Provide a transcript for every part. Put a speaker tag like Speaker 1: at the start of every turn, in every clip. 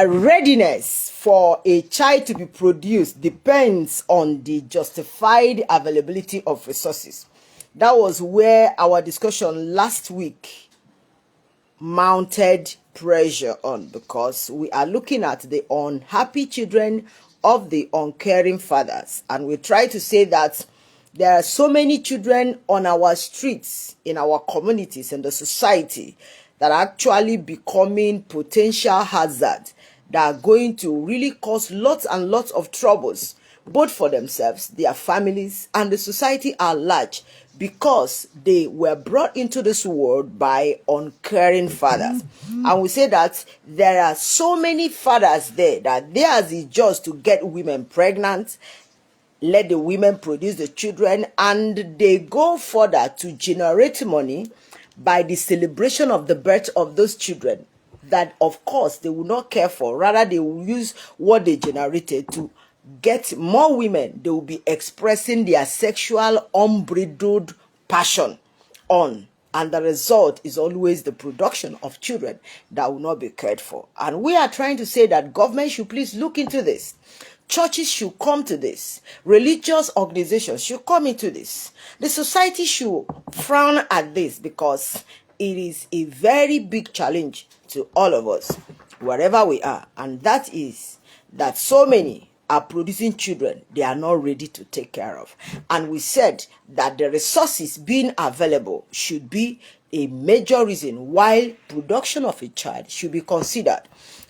Speaker 1: readiness for a child to be produced depends on the justified availability of resources. That was where our discussion last week mounted pressure on, because we are looking at the unhappy children of the uncaring fathers, and we try to say that there are so many children on our streets, in our communities, in the society, that are actually becoming potential hazards that are going to really cause lots and lots of troubles, both for themselves, their families, and the society at large, because they were brought into this world by uncaring fathers. And we say that there are so many fathers there that theirs is just to get women pregnant, let the women produce the children, and they go further to generate money by the celebration of the birth of those children that, of course, they will not care for. Rather, they will use what they generated to get more women. They will be expressing their sexual unbridled passion on, and the result is always the production of children that will not be cared for. And we are trying to say that government should please look into this. Churches should come to this. Religious organizations should come into this. The society should frown at this, because it is a very big challenge to all of us, wherever we are. And that is that so many are producing children they are not ready to take care of. And we said that the resources being available should be a major reason why production of a child should be considered.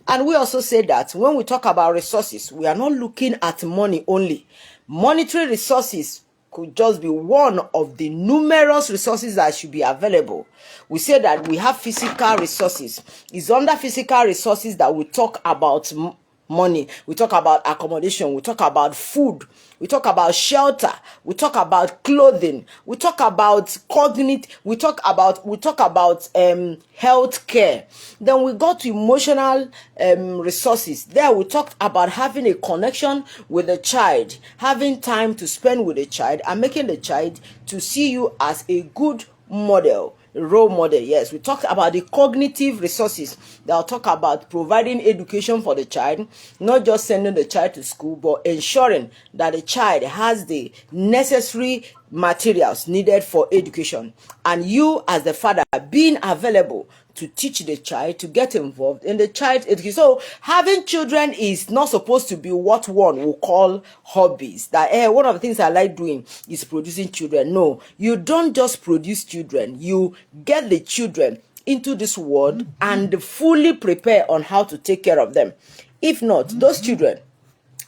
Speaker 1: And we also said that when we talk about resources, we are not looking at money only. Monetary resources could just be one of the numerous resources that should be available. We say that we have physical resources. It's under physical resources that we talk about money, we talk about accommodation, we talk about food, we talk about shelter, we talk about clothing, we talk about cognitive, we talk about health care. Then we got to emotional resources. There we talked about having a connection with the child, having time to spend with the child, and making the child to see you as a good model, role model. Yes, we talked about the cognitive resources. They'll talk about providing education for the child, not just sending the child to school, but ensuring that the child has the necessary materials needed for education, and you as the father being available to teach the child, to get involved in the child's education. So having children is not supposed to be what one will call hobbies. That one of the things I like doing is producing children. No, you don't just produce children. You get the children into this world and fully prepare on how to take care of them. If not, those children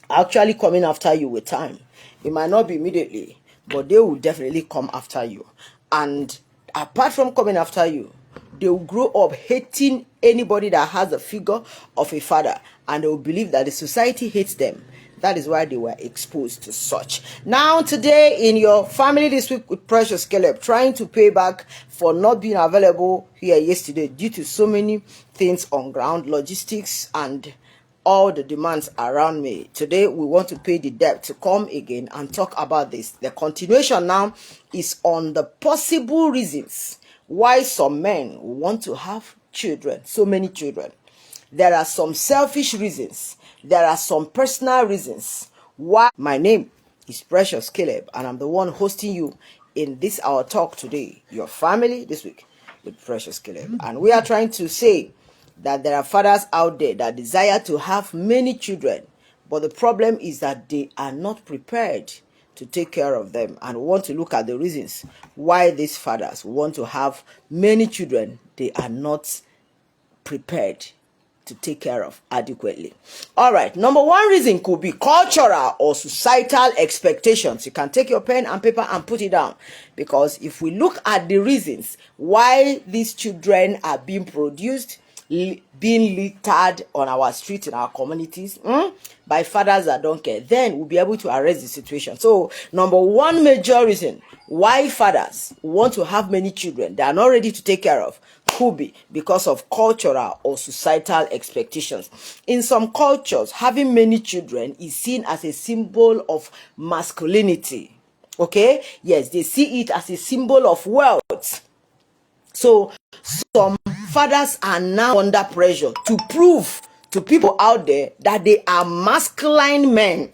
Speaker 1: are actually coming after you with time. It might not be immediately, but they will definitely come after you. And apart from coming after you, they will grow up hating anybody that has a figure of a father, and they will believe that the society hates them. That is why they were exposed to such. Now, today in your family this week with Precious Caleb, trying to pay back for not being available here yesterday due to so many things on ground, logistics, and all the demands around me. Today we want to pay the debt to come again and talk about this. The continuation now is on the possible reasons why some men want to have children, so many children. There are some selfish reasons. There are some personal reasons why. My name is Precious Caleb, and I'm the one hosting you in this our talk today, your family this week with Precious Caleb. And we are trying to say that there are fathers out there that desire to have many children, but the problem is that they are not prepared to take care of them. And we want to look at the reasons why these fathers want to have many children they are not prepared to take care of adequately. All right, number one reason could be cultural or societal expectations. You can take your pen and paper and put it down, because if we look at the reasons why these children are being produced, being littered on our streets, in our communities, by fathers that don't care, then we'll be able to arrest the situation. So number one major reason why fathers want to have many children they are not ready to take care of could be because of cultural or societal expectations. In some cultures, having many children is seen as a symbol of masculinity. Okay? Yes, they see it as a symbol of wealth. So some fathers are now under pressure to prove to people out there that they are masculine men.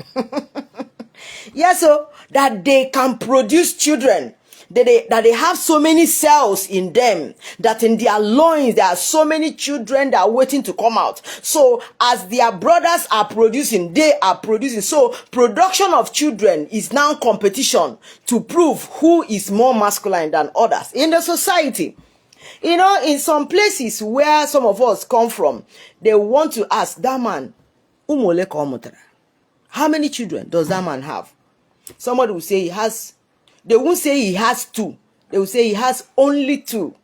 Speaker 1: Yes, so that they can produce children. That they have so many cells in them, that in their loins there are so many children that are waiting to come out. So as their brothers are producing, they are producing. So production of children is now competition to prove who is more masculine than others in the society. You know, in some places where some of us come from, they want to ask that man, how many children does that man have? Somebody will say he has. They won't say he has 2. They will say he has only 2.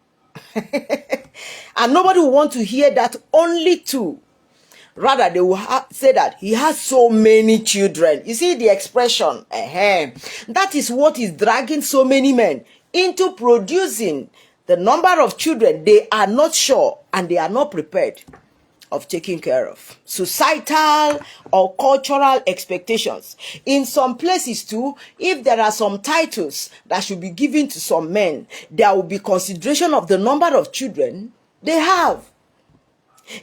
Speaker 1: And nobody will want to hear that only 2. Rather, they will say that he has so many children. You see the expression? That is what is dragging so many men into producing the number of children they are not sure and they are not prepared of taking care of. Societal or cultural expectations. In some places too, if there are some titles that should be given to some men, there will be consideration of the number of children they have.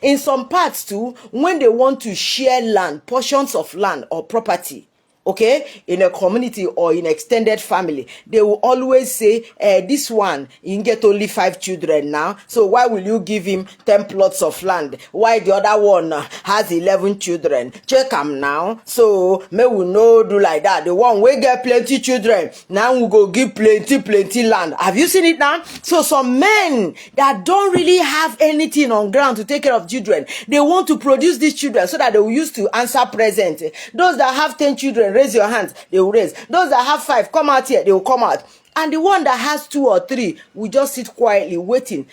Speaker 1: In some parts too, when they want to share land, portions of land or property, okay, in a community or in extended family, they will always say, this one, you can get only 5 children now, so why will you give him 10 plots of land? Why the other one has 11 children? Check him now. So, may we no do like that. The one we get plenty children, now we go give plenty land. Have you seen it now? So, some men that don't really have anything on ground to take care of children, they want to produce these children so that they will use to answer present. Those that have 10 children, raise your hands, they will raise. Those that have 5, come out here, they will come out. And the one that has 2 or 3 will just sit quietly waiting,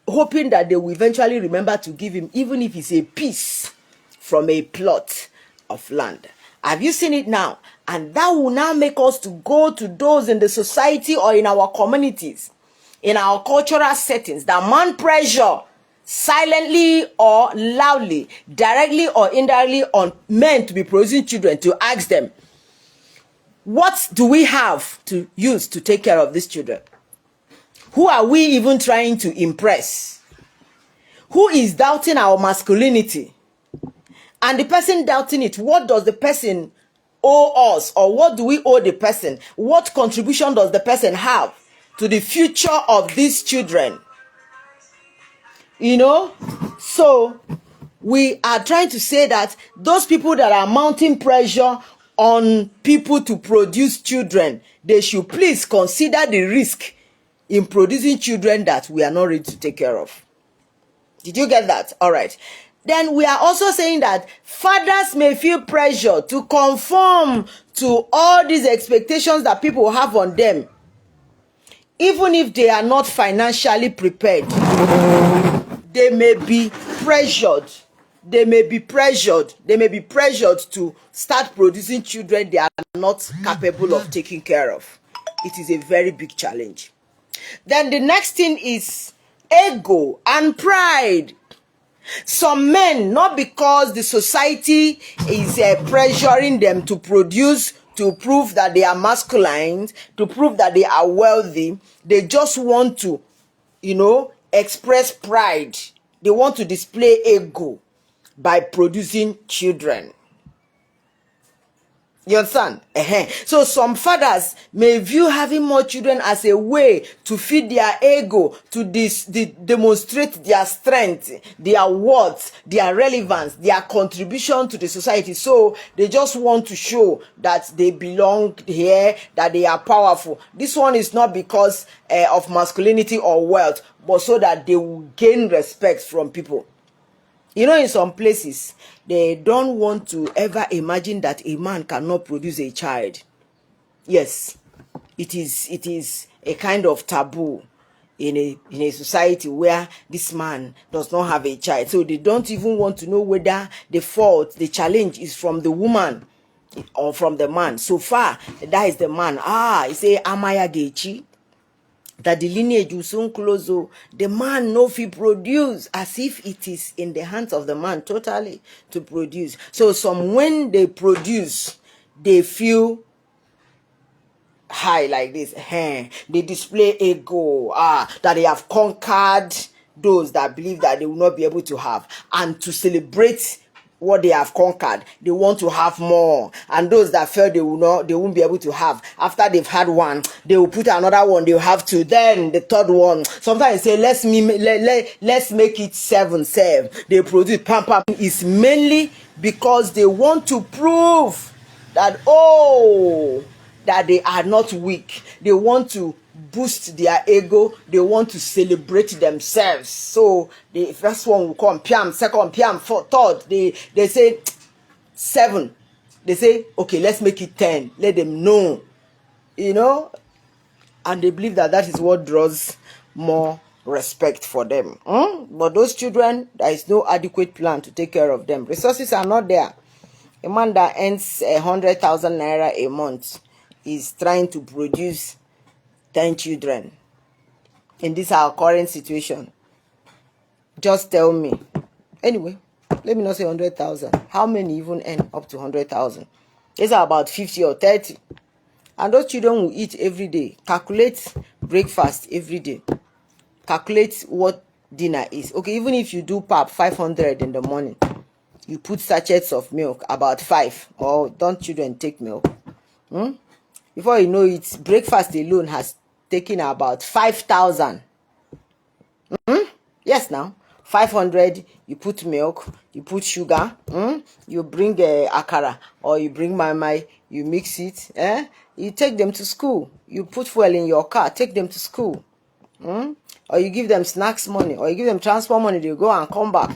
Speaker 1: hoping that they will eventually remember to give him, even if it's a piece from a plot of land. Have you seen it now? And that will now make us to go to those in the society or in our communities, in our cultural settings, that man pressure silently or loudly, directly or indirectly on men to be producing children, to ask them, what do we have to use to take care of these children? Who are we even trying to impress? Who is doubting our masculinity? And the person doubting it, what does the person owe us? Or what do we owe the person? What contribution does the person have to the future of these children? You know, so we are trying to say that those people that are mounting pressure on people to produce children, they should please consider the risk in producing children that we are not ready to take care of. Did you get that? All right. Then we are also saying that fathers may feel pressure to conform to all these expectations that people have on them, even if they are not financially prepared. They may be pressured. They may be pressured to start producing children they are not capable of taking care of. It is a very big challenge. Then the next thing is ego and pride. Some men, not because the society is pressuring them to produce, to prove that they are masculine, to prove that they are wealthy, they just want to, express pride. They want to display ego by producing children. You understand? So some fathers may view having more children as a way to feed their ego, to demonstrate their strength, their worth, their relevance, their contribution to the society. So they just want to show that they belong here, that they are powerful. This one is not because of masculinity or wealth, but so that they will gain respect from people. In some places, they don't want to ever imagine that a man cannot produce a child. Yes, it is a kind of taboo in a society where this man does not have a child. So they don't even want to know whether the challenge is from the woman or from the man. So far, that is the man. He say, Amaya Gechi. That the lineage will soon close. The man no fit produce, as if it is in the hands of the man totally to produce. So some, when they produce, they feel high like this. They display ego, that they have conquered those that believe that they will not be able to have. And to celebrate what they have conquered, they want to have more, and those that felt they won't be able to have, after they've had one, they will put another one, they'll have two, then the third one. Sometimes say let's make it 7. They produce pam pam. Is mainly because they want to prove that that they are not weak. They want to boost their ego. They want to celebrate themselves. So the first one will come, piam, second, piam, fourth, third. They say 7. They say, okay, let's make it 10. Let them know, and they believe that that is what draws more respect for them. But those children, there is no adequate plan to take care of them. Resources are not there. A man that earns 100,000 naira a month is trying to produce 10 children in this our current situation. Just tell me. Anyway, let me not say 100,000. How many even earn up to 100,000? These are about 50 or 30. And those children will eat every day. Calculate breakfast every day. Calculate what dinner is. Okay, even if you do pap 500 in the morning, you put sachets of milk, about 5. Or don't children take milk? Before you know it, breakfast alone has taken about 5,000. Yes, now 500. You put milk, you put sugar, you bring akara, or you bring mai, you mix it, you take them to school. You put fuel in your car, take them to school, or you give them snacks money, or you give them transport money. They go and come back,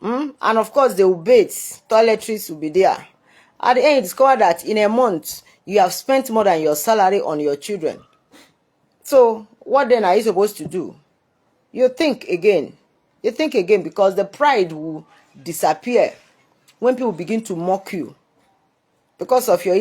Speaker 1: and of course they will bathe. Toiletries will be there. At the end, you discover that in a month you have spent more than your salary on your children. So what then are you supposed to do? You think again. You think again, because the pride will disappear when people begin to mock you because of your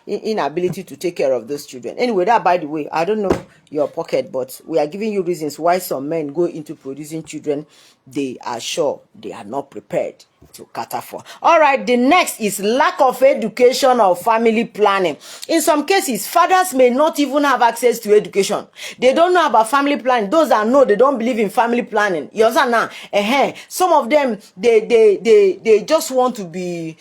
Speaker 1: inability to take care of those children. Anyway, that, by the way, I don't know your pocket, but we are giving you reasons why some men go into producing children they are sure they are not prepared to cater for. All right, the next is lack of education or family planning. In some cases, fathers may not even have access to education. They don't know about family planning. Those that know, they don't believe in family planning. You understand now? Some of them, they just want to be,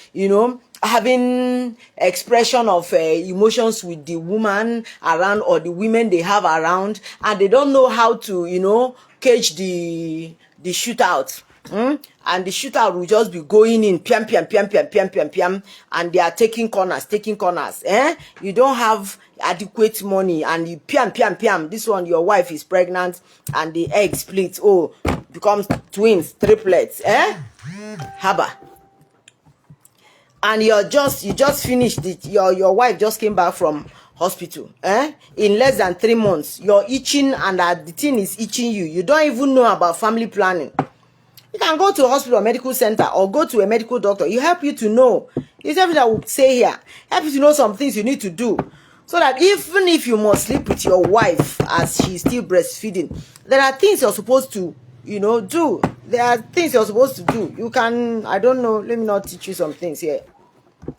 Speaker 1: having expression of emotions with the woman around, or the women they have around, and they don't know how to cage the shootout. And the shootout will just be going in piam piam piam piam piam piam piam, and they are taking corners. You don't have adequate money, and you piam piam piam. This one, your wife is pregnant and the egg splits, becomes twins, triplets, haba. And you just finished it. Your wife just came back from hospital. In less than 3 months, you're itching, and the thing is itching you. You don't even know about family planning. You can go to a hospital or medical center, or go to a medical doctor. You help you to know. It's everything I would say here. Help you to know some things you need to do, so that even if you must sleep with your wife as she's still breastfeeding, there are things you're supposed to do. There are things you're supposed to do. You can, I don't know, let me not teach you some things here.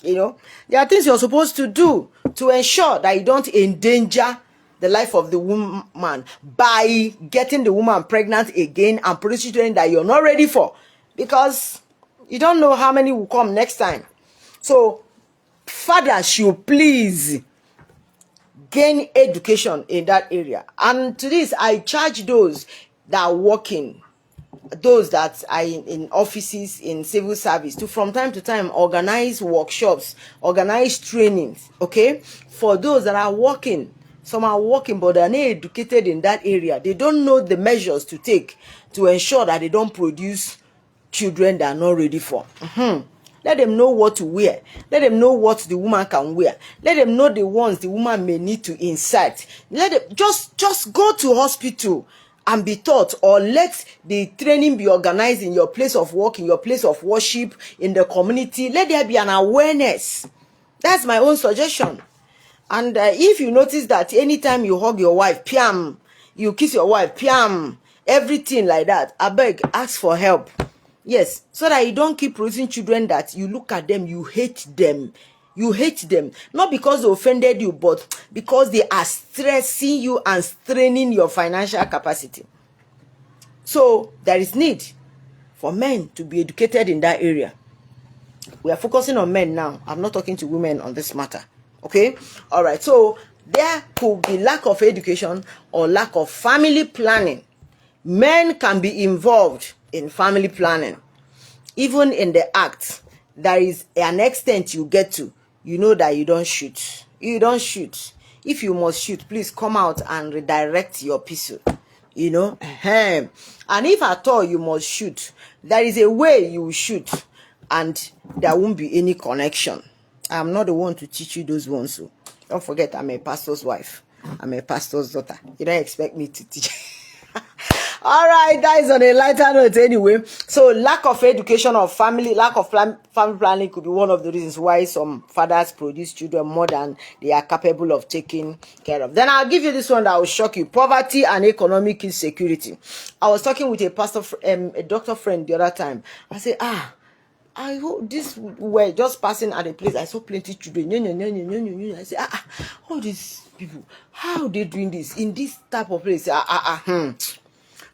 Speaker 1: There are things you're supposed to do to ensure that you don't endanger the life of the woman by getting the woman pregnant again and producing children that you're not ready for, because you don't know how many will come next time. So fathers should please gain education in that area. And to this, I charge those that are working, those that are in offices, in civil service, to from time to time organize workshops, organize trainings, for those that are working. Some are working, but they're not educated in that area. They don't know the measures to take to ensure that they don't produce children that are not ready for. Let them know what to wear. Let them know what the woman can wear. Let them know the ones the woman may need to insert. Let them just go to hospital and be taught, or let the training be organized in your place of work, in your place of worship, in the community. Let there be an awareness. That's my own suggestion. And if you notice that anytime you hug your wife, piam, you kiss your wife, piam, everything like that, I beg, ask for help. Yes, so that you don't keep producing children that you look at them, you hate them. You hate them, not because they offended you, but because they are stressing you and straining your financial capacity. So there is need for men to be educated in that area. We are focusing on men now. I'm not talking to women on this matter. Okay? All right. So there could be lack of education or lack of family planning. Men can be involved in family planning. Even in the act, there is an extent you get to. You know that you don't shoot. You don't shoot. If you must shoot, please come out and redirect your pistol. You know? And if at all you must shoot, there is a way you shoot and there won't be any connection. I'm not the one to teach you those ones. So don't forget, I'm a pastor's wife. I'm a pastor's daughter. You don't expect me to teach. All right, that is on a lighter note anyway. So lack of education of family, lack of family planning could be one of the reasons why some fathers produce children more than they are capable of taking care of. Then I'll give you this one that will shock you: poverty and economic insecurity. I was talking with a pastor, a doctor friend the other time. I said, I hope this were just passing at a place. I saw plenty children. I said, all these people, how are they doing this in this type of place?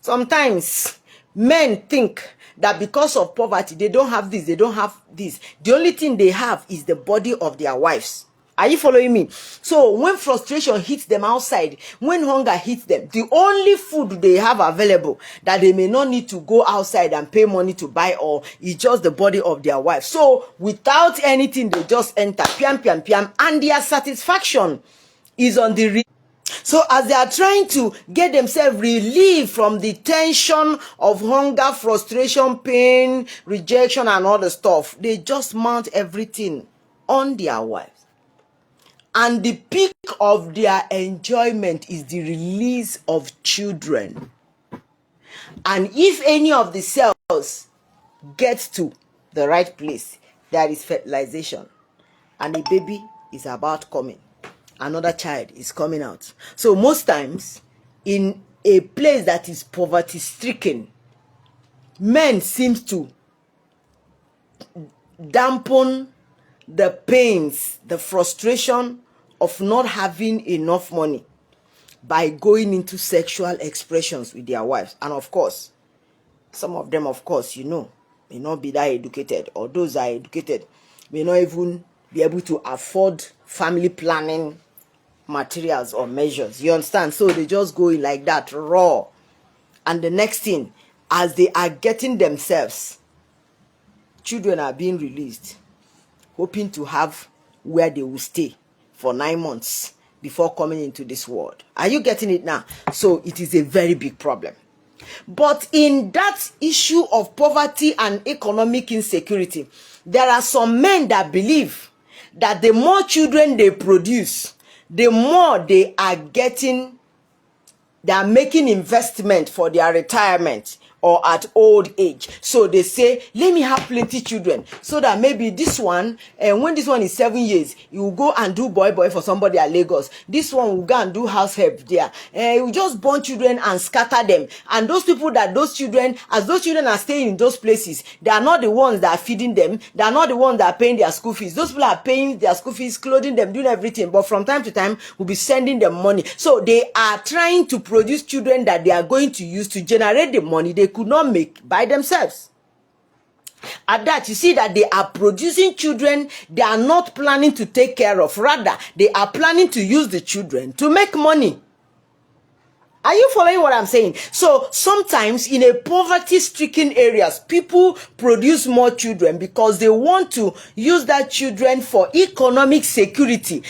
Speaker 1: Sometimes men think that because of poverty, they don't have this, they don't have this. The only thing they have is the body of their wives. Are you following me? So when frustration hits them outside, when hunger hits them, the only food they have available that they may not need to go outside and pay money to buy or is just the body of their wife. So without anything, they just enter, piam, and their satisfaction is on the so as they are trying to get themselves relieved from the tension of hunger, frustration, pain, rejection, and all the stuff, they just mount everything on their wives. And the peak of their enjoyment is the release of children. And if any of the cells get to the right place, there is fertilization. And a baby is about coming. Another child is coming out. So most times, in a place that is poverty stricken, men seem to dampen the pains, the frustration of not having enough money by going into sexual expressions with their wives. And of course, some of them, of course, you know, may not be that educated, or those are educated may not even be able to afford family planning materials or measures. You understand? So they just go in like that, raw. And the next thing, as they are getting themselves, children are being released, hoping to have where they will stay for 9 months before coming into this world. Are you getting it now? So it is a very big problem. But in that issue of poverty and economic insecurity, there are some men that believe that the more children they produce, the more they are making investment for their retirement or at old age. So they say, let me have plenty children so that maybe this one, and when this one is 7 years, you will go and do boy for somebody at Lagos. This one will go and do house help there. You just born children and scatter them. And those people as those children are staying in those places, they are not the ones that are feeding them. They are not the ones that are paying their school fees. Those people are paying their school fees, clothing them, doing everything. But from time to time, we'll be sending them money. So they are trying to produce children that they are going to use to generate the money they could not make by themselves. At that, you see that they are producing children they are not planning to take care of. Rather, they are planning to use the children to make money. Are you following what I'm saying? So sometimes in a poverty-stricken areas, people produce more children because they want to use that children for economic security.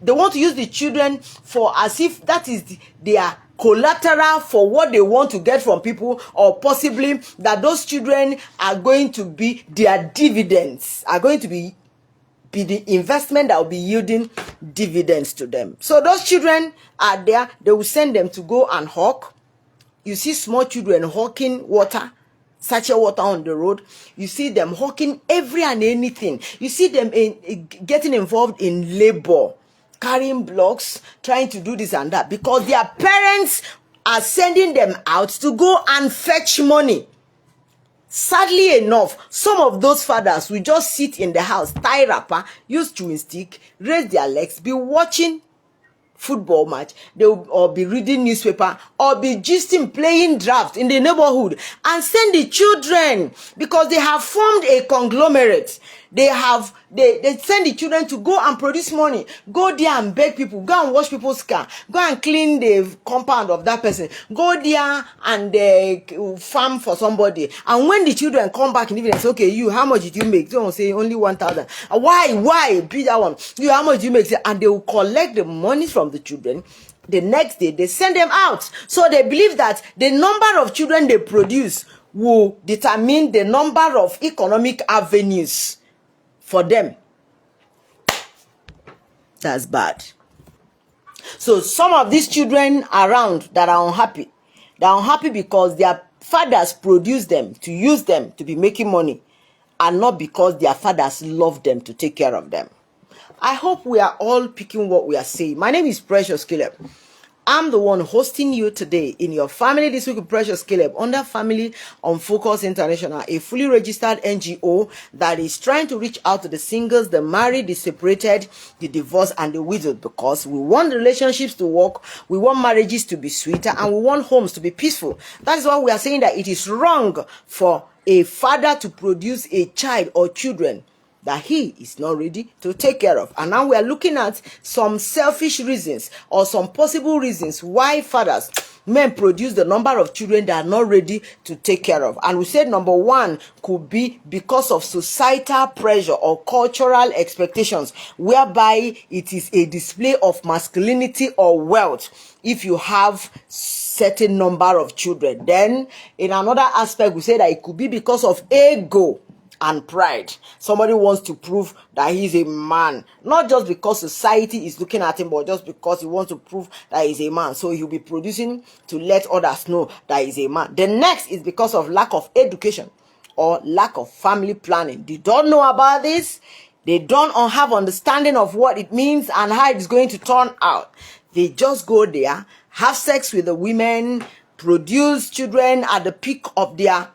Speaker 1: They want to use the children for as if that is their collateral for what they want to get from people, or possibly that those children are going to be their dividends, are going to be the investment that will be yielding dividends to them. So those children are there. They will send them to go and hawk. You see small children hawking water, sachet water on the road. You see them hawking every and anything. You see them getting involved in labor, carrying blocks, trying to do this and that, because their parents are sending them out to go and fetch money. Sadly enough, some of those fathers will just sit in the house, tie wrapper, use chewing stick, raise their legs, be watching football match, they will or be reading newspaper, or be gisting, playing draft in the neighborhood, and send the children, because they have formed a conglomerate. They send the children to go and produce money, go there and beg people, go and wash people's car, go and clean the compound of that person, go there and farm for somebody. And when the children come back in the evening, say, okay, you, how much did you make? They don't say only 1,000. Why be that one? You, how much do you make? And they will collect the money from the children. The next day they send them out. So they believe that the number of children they produce will determine the number of economic avenues for them. That's bad. So some of these children around that are unhappy, they're unhappy because their fathers produce them to use them to be making money, and not because their fathers love them to take care of them. I hope we are all picking what we are saying. My name is Precious Caleb. I'm the one hosting you today in your Family This Week with Precious Caleb under Family on Focus International, a fully registered NGO that is trying to reach out to the singles, the married, the separated, the divorced, and the widowed, because we want relationships to work, we want marriages to be sweeter, and we want homes to be peaceful. That is why we are saying that it is wrong for a father to produce a child or children that he is not ready to take care of. And now we are looking at some selfish reasons or some possible reasons why fathers, men, produce the number of children they are not ready to take care of. And we said number one could be because of societal pressure or cultural expectations, whereby it is a display of masculinity or wealth if you have certain number of children. Then in another aspect, we say that it could be because of ego and pride. Somebody wants to prove that he's a man, not just because society is looking at him, but just because he wants to prove that he's a man. So he'll be producing to let others know that he's a man. The next is because of lack of education or lack of family planning. They don't know about this. They don't have understanding of what it means and how it's going to turn out. They just go there, have sex with the women, produce children at the peak of their,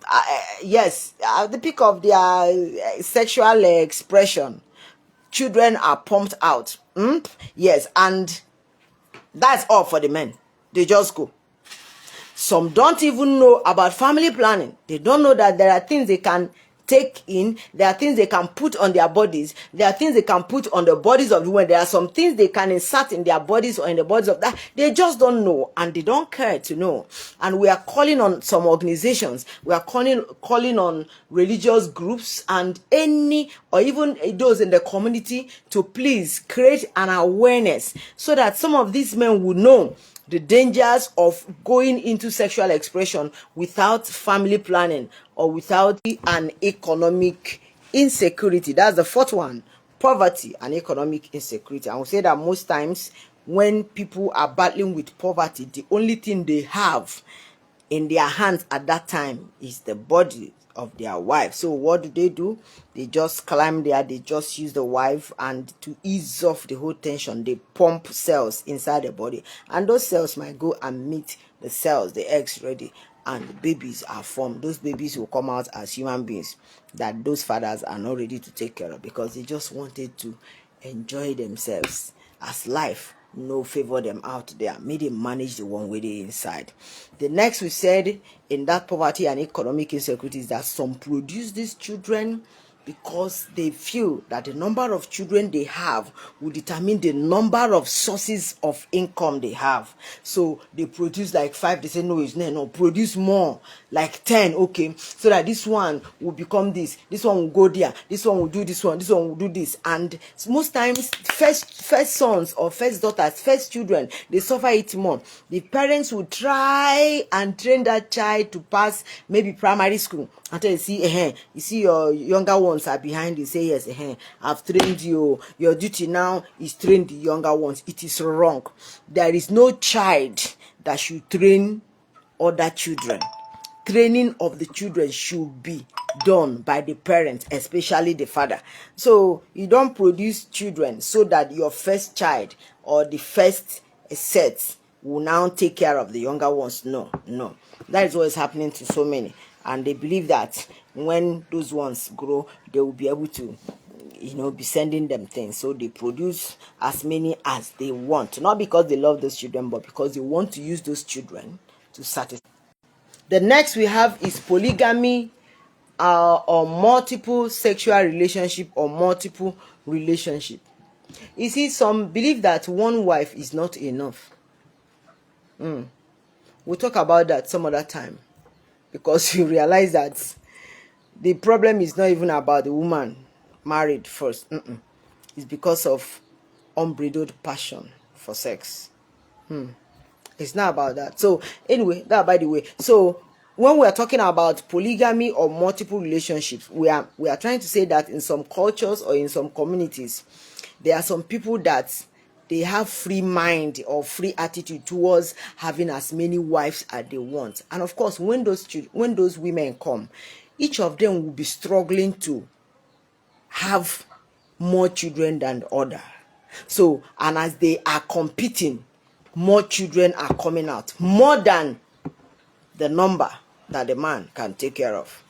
Speaker 1: at the peak of their sexual expression. Children are pumped out. Yes, and that's all for the men. They just go. Some don't even know about family planning. They don't know that there are things they can take in, there are things they can put on their bodies, there are things they can put on the bodies of the women, there are some things they can insert in their bodies or in the bodies of that. They just don't know, and they don't care to know. And we are calling on some organizations, we are calling on religious groups and any, or even those in the community, to please create an awareness so that some of these men will know the dangers of going into sexual expression without family planning or without an economic insecurity. That's the fourth one: poverty and economic insecurity. I will say that most times when people are battling with poverty, the only thing they have in their hands at that time is the body of their wife. So what do? They just climb there, they just use the wife, and to ease off the whole tension, they pump cells inside the body, and those cells might go and meet the cells, the eggs ready, and the babies are formed. Those babies will come out as human beings that those fathers are not ready to take care of, because they just wanted to enjoy themselves as life no favor them out there, made them manage the one way they inside. The next we said in that poverty and economic insecurity is that some produce these children because they feel that the number of children they have will determine the number of sources of income they have. So they produce like 5, they say no, it's not, no, produce more, like 10, okay, so that this one will become this one will go there, this one will do this one will do this. And most times first sons or first daughters, first children, they suffer it more. The parents will try and train that child to pass maybe primary school until you see your younger ones are behind you. Say yes, I've trained you. Your duty now is train the younger ones. It is wrong. There is no child that should train other children. Training of the children should be done by the parents, especially the father. So you don't produce children so that your first child or the first set will now take care of the younger ones. No. That is what is happening to so many. And they believe that when those ones grow, they will be able to, be sending them things. So they produce as many as they want. Not because they love those children, but because they want to use those children to satisfy. The next we have is polygamy or multiple sexual relationship or multiple relationship. You see, some believe that one wife is not enough. We'll talk about that some other time, because you realize that the problem is not even about the woman married first. It's because of unbridled passion for sex. It's not about that. So anyway, that by the way. So when we are talking about polygamy or multiple relationships, we are trying to say that in some cultures or in some communities, there are some people that they have free mind or free attitude towards having as many wives as they want. And of course, when those women come, each of them will be struggling to have more children than the other. So, and as they are competing, more children are coming out, more than the number that the man can take care of.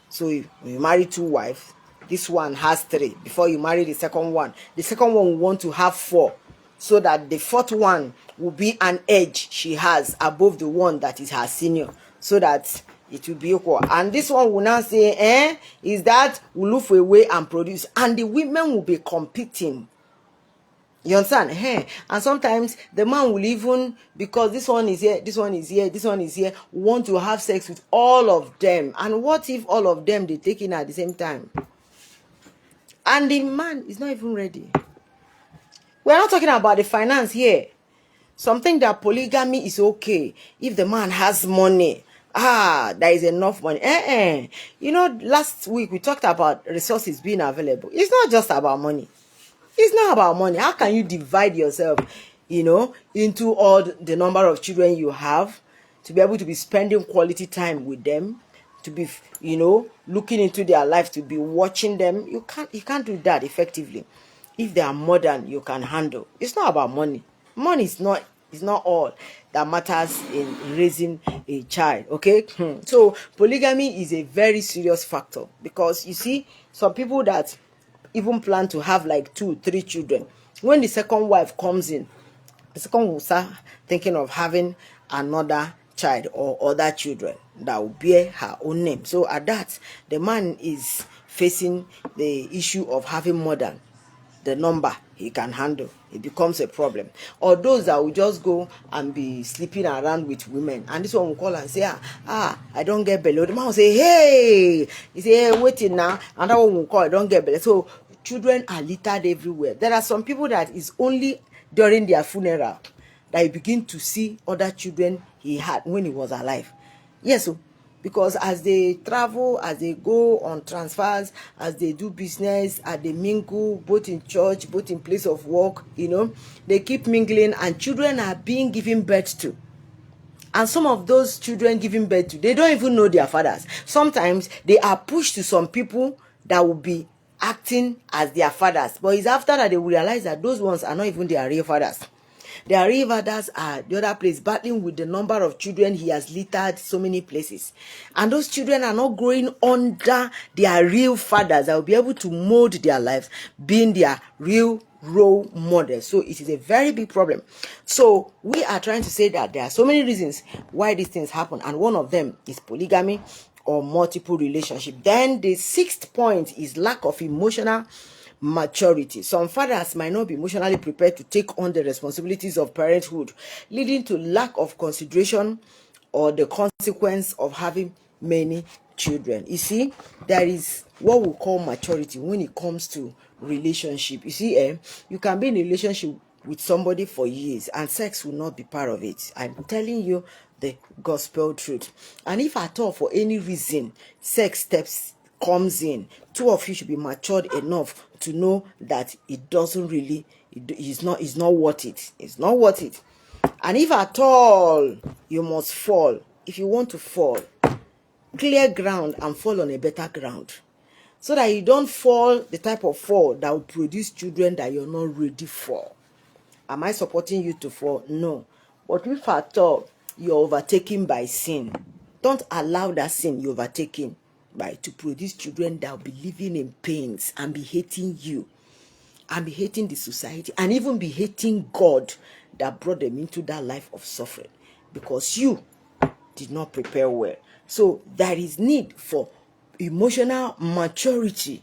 Speaker 1: So if you marry 2 wives, this one has 3. Before you marry the second one will want to have 4, so that the 4th one will be an edge she has above the one that is her senior, so that it will be equal. And this one will now say, is that will look for a way and produce, and the women will be competing. You understand? And sometimes the man will even, because this one is here, this one is here, this one is here, want to have sex with all of them. And what if all of them they take in at the same time? And the man is not even ready. We're not talking about the finance here. Something that polygamy is okay if the man has money. There is enough money. You know, last week we talked about resources being available. It's not just about money. It's not about money. How can you divide yourself, into all the number of children you have, to be able to be spending quality time with them, to be, looking into their life, to be watching them? You can't do that effectively. If they are more than you can handle. It's not about money. Money is not all that matters in raising a child. Okay. So polygamy is a very serious factor, because you see some people that even plan to have like 2-3 children. When the second wife comes in, the second will start thinking of having another child or other children that will bear her own name. So at that, the man is facing the issue of having more than the number he can handle. It becomes a problem. Or those that will just go and be sleeping around with women, and this one will call and say, I don't get belly. The man will say, hey, he say, hey, waiting now. And that one will call, I don't get belly. So children are littered everywhere. There are some people that is only during their funeral that you begin to see other children he had when he was alive. Yes, so because as they travel, as they go on transfers, as they do business, as they mingle, both in church, both in place of work, they keep mingling, and children are being given birth to. And some of those children giving birth to, they don't even know their fathers. Sometimes they are pushed to some people that will be acting as their fathers. But it's after that they will realize that those ones are not even their real fathers. Their real fathers are the other place, battling with the number of children he has littered so many places. And those children are not growing under their real fathers that will be able to mold their lives, being their real role models. So it is a very big problem. So we are trying to say that there are so many reasons why these things happen, and one of them is polygamy or multiple relationship. Then the 6th point is lack of emotional maturity. Some fathers might not be emotionally prepared to take on the responsibilities of parenthood, leading to lack of consideration or the consequence of having many children. You see, there is what we call maturity when it comes to relationship. You see, you can be in a relationship with somebody for years and sex will not be part of it. I'm telling you the gospel truth. And if at all for any reason sex steps comes in, 2 of you should be matured enough to know that it doesn't really, it's not worth it. It's not worth it. And if at all you must fall, if you want to fall, clear ground and fall on a better ground, so that you don't fall the type of fall that will produce children that you're not ready for. Am I supporting you to fall? No. But if at all you're overtaken by sin, don't allow that sin you're overtaken by to produce children that will be living in pains and be hating you, and be hating the society, and even be hating God that brought them into that life of suffering, because you did not prepare well. So there is need for emotional maturity.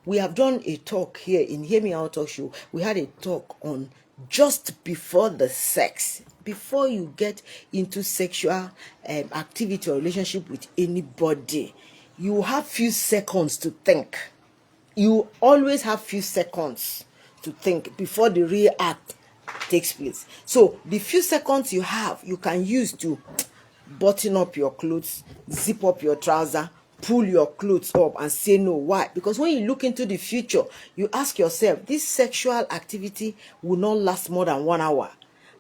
Speaker 1: We have done a talk here in Hear Me Out Talk Show. We had a talk on just before the sex, before you get into sexual activity or relationship with anybody, you have few seconds to think. You always have few seconds to think before the real act takes place. So the few seconds you have, you can use to button up your clothes, zip up your trouser, pull your clothes up and say no. Why? Because when you look into the future, you ask yourself, this sexual activity will not last more than 1 hour.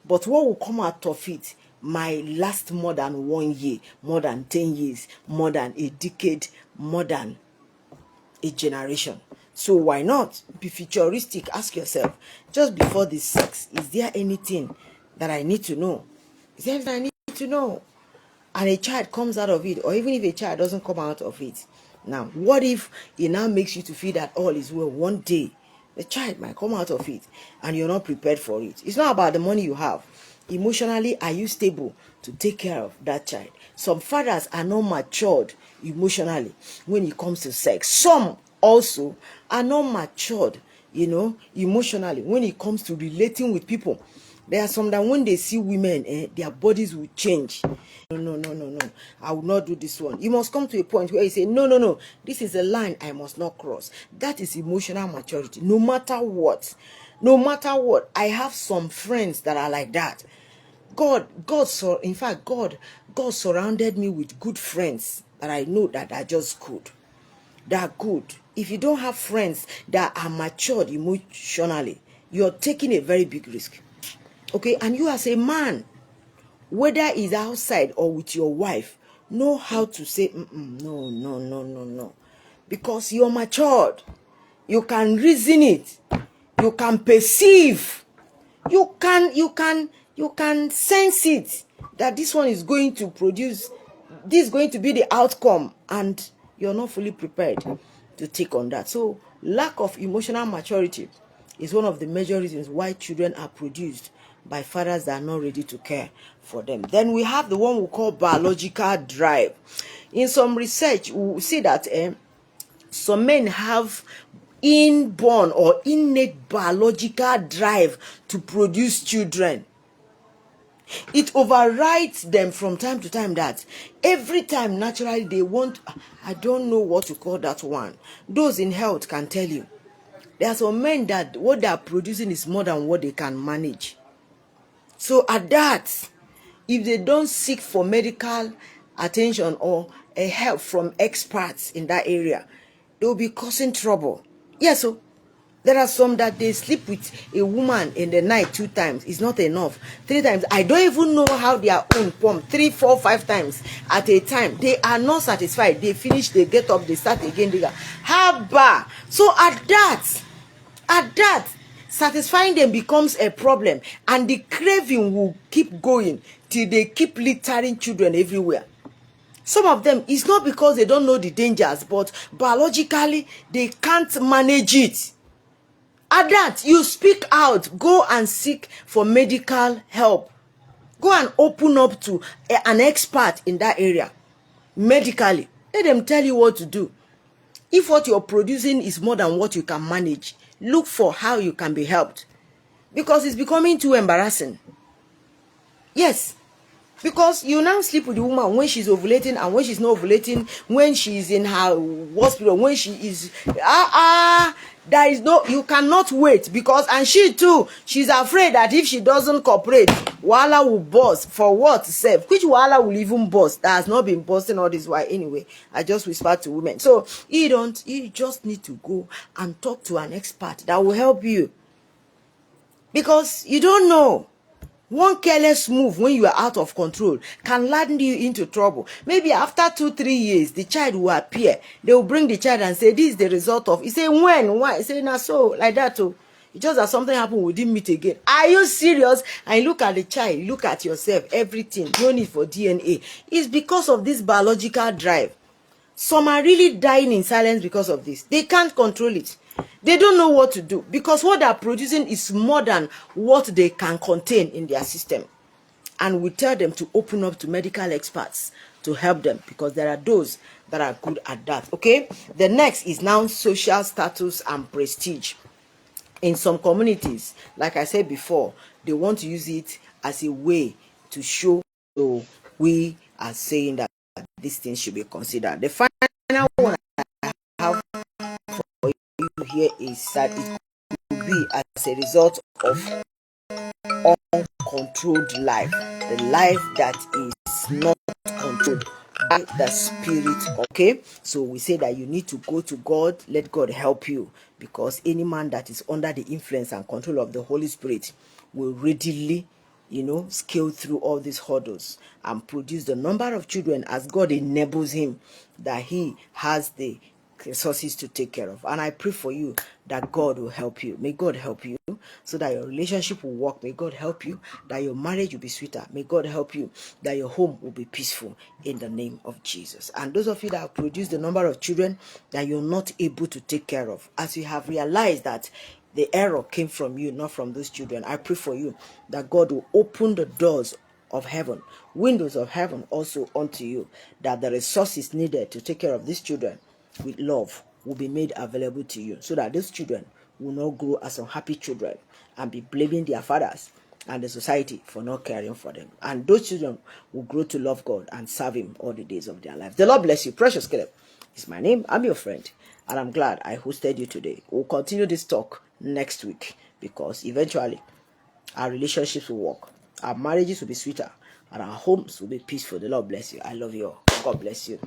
Speaker 1: But what will come out of it might last more than 1 year, more than 10 years, more than a decade, more than a generation. So why not be futuristic? Ask yourself, just before this sex, is there anything that I need to know? Is there anything I need to know? And a child comes out of it, or even if a child doesn't come out of it. Now, what if it now makes you to feel that all is well? One day, the child might come out of it, and you're not prepared for it. It's not about the money you have. Emotionally, are you stable to take care of that child? Some fathers are not matured emotionally when it comes to sex. Some also are not matured, emotionally when it comes to relating with people. There are some that when they see women, their bodies will change. No. I will not do this one. You must come to a point where you say, no. This is a line I must not cross. That is emotional maturity. No matter what. I have some friends that are like that. God surrounded me with good friends that I know that are just good. They are good. If you don't have friends that are matured emotionally, you're taking a very big risk. Okay, and you as a man, whether it's outside or with your wife, know how to say no. Because you're matured. You can reason it. You can perceive. You can sense it that this one is going to produce, this is going to be the outcome, and you're not fully prepared to take on that. So lack of emotional maturity is one of the major reasons why children are produced by fathers that are not ready to care for them. Then we have the one we call biological drive. In some research, we see that some men have inborn or innate biological drive to produce children. It overrides them from time to time that every time naturally they want, I don't know what to call that one. Those in health can tell you. There are some men that what they are producing is more than what they can manage. So at that, if they don't seek for medical attention or a help from experts in that area, they will be causing trouble. Yes, so there are some that they sleep with a woman in the night 2 times. It's not enough. 3 times. I don't even know how they are own pump 3, 4, 5 times at a time. They are not satisfied. They finish, they get up, they start again. They go, haba. So at that, satisfying them becomes a problem, and the craving will keep going till they keep littering children everywhere. Some of them, it's not because they don't know the dangers, but biologically they can't manage it. At that, you speak out, go and seek for medical help. Go and open up to an expert in that area medically. Let them tell you what to do. If what you're producing is more than what you can manage, look for how you can be helped, because it's becoming too embarrassing. Yes, because you now sleep with the woman when she's ovulating and when she's not ovulating, when she's in her hospital, when she is there is no, you cannot wait, because, and she too, she's afraid that if she doesn't cooperate, wahala will burst. For what self? Which wahala will even burst? That has not been bursting all this while anyway. I just whisper to women. So you just need to go and talk to an expert that will help you, because you don't know. One careless move when you are out of control can land you into trouble. Maybe after 2-3 years, the child will appear. They will bring the child and say, this is the result of. You say, when? Why? You say, nah, so, like that too. It's just that something happened, we didn't meet again. Are you serious? And you look at the child, look at yourself, everything. No need for DNA. It's because of this biological drive. Some are really dying in silence because of this. They can't control it. They don't know what to do, because what they are producing is more than what they can contain in their system. And we tell them to open up to medical experts to help them, because there are those that that are good at that. Okay, the next is now social status and prestige. In some communities, like I said before, they want to use it as a way to show. So we are saying that these things should be considered. The final one I have for you here is that it could be as a result of uncontrolled life, the life that is not controlled by the spirit. Okay, so we say that you need to go to God, let God help you, because any man that is under the influence and control of the Holy Spirit will readily, scale through all these hurdles and produce the number of children as God enables him, that he has the resources to take care of. And I pray for you that God will help you. May God help you so that your relationship will work. May God help you that your marriage will be sweeter. May God help you that your home will be peaceful in the name of Jesus. And those of you that have produced the number of children that you're not able to take care of, as you have realized that the error came from you, not from those children, I pray for you that God will open the doors of heaven, windows of heaven also unto you, that the resources needed to take care of these children with love will be made available to you, so that these children will not grow as unhappy children and be blaming their fathers and the society for not caring for them. And those children will grow to love God and serve him all the days of their life. The Lord bless you. Precious Caleb is my name. I'm your friend, and I'm glad I hosted you today. We'll continue this talk next week, because eventually our relationships will work, our marriages will be sweeter, and our homes will be peaceful. The Lord bless you. I love you all. God bless you.